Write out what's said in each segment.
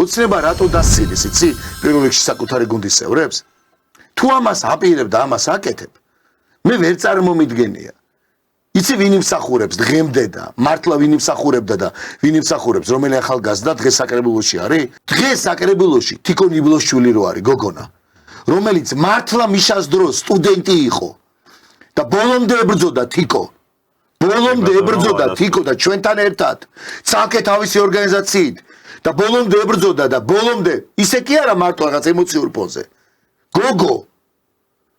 ოცნება რატო დასცინეს, იცი? პირველ რიგში საკუთარი გუნდის წევრებს. თუ ამას აპირებ და ამას აკეთებ, მე ვერ წარმომიდგენია. იცი ვინ იმსახურებს დღემდე და მართლა ვინ იმსახურებდა და ვინ იმსახურებს რომელი ახალგაზრდა დღეს საკრებულოში არის? დღეს საკრებულოში თიკო ნიბლოშვილი რო არის გოგონა, რომელიც მართლა მიშას დროს სტუდენტი იყო და ბოლომდე ებრძოდა თიკო. ბოლომდე ებრძოდა თიკო და ჩვენთან ერთად ცალკე თავისი ორგანიზაციით და ბოლომდე ებრძოდა და ბოლომდე ისე კი არა მარტო რაღაც ემოციურ ფონზე. გოგო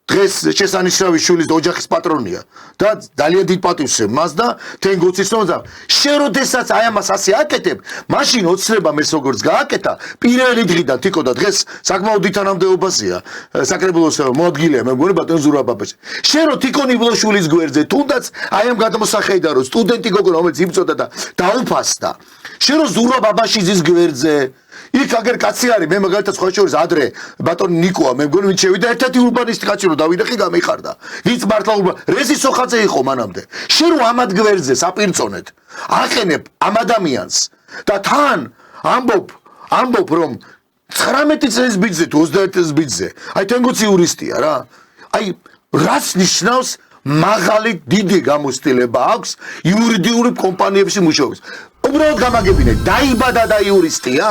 დღეს შესანიშნავი შვილის ოჯახის პატრონია და ძალიან დიდ პატივს მას და თენ გოცის რომ შენ როდესაც აი ამას ასე აკეთებ, მაშინ ოცნება მეს როგორც გააკეთა პირველი დღიდან თიკო და დღეს საკმაოდ თანამდებობაზეა საკრებულოს მოადგილეა მე მგონი ბატონ ზურაბაბაში. შენ რო თიკო ნიბლოშვილის გვერდზე თუნდაც აი ამ გადმოსახედა რომ სტუდენტი გოგო რომელიც იბრძოდა და დაუფასდა. შენ რო ზურაბაბაშიძის გვერდზე იქ აგერ კაცი არის მე მაგალითად სხვა შორის ადრე ბატონი ნიკოა მე მგონი ვინ შევიდა ერთ-ერთი ურბანისტი კაცი რომ დავიდეხი გამიხარდა ვინც მართლა რეზი სოხაძე იყო მანამდე შენ რო ამად გვერდზე საპირწონეთ აყენებ ამ ადამიანს და თან ამბობ რომ 19 წლის ბიძზე თუ 21 წლის ბიძზე აი თენგოცი იურისტია რა აი რაც ნიშნავს მაღალი დიდი გამოცდილება აქვს იურიდიული კომპანიებში მუშაობის უბრალოდ გამაგებინე დაიბადა და იურისტია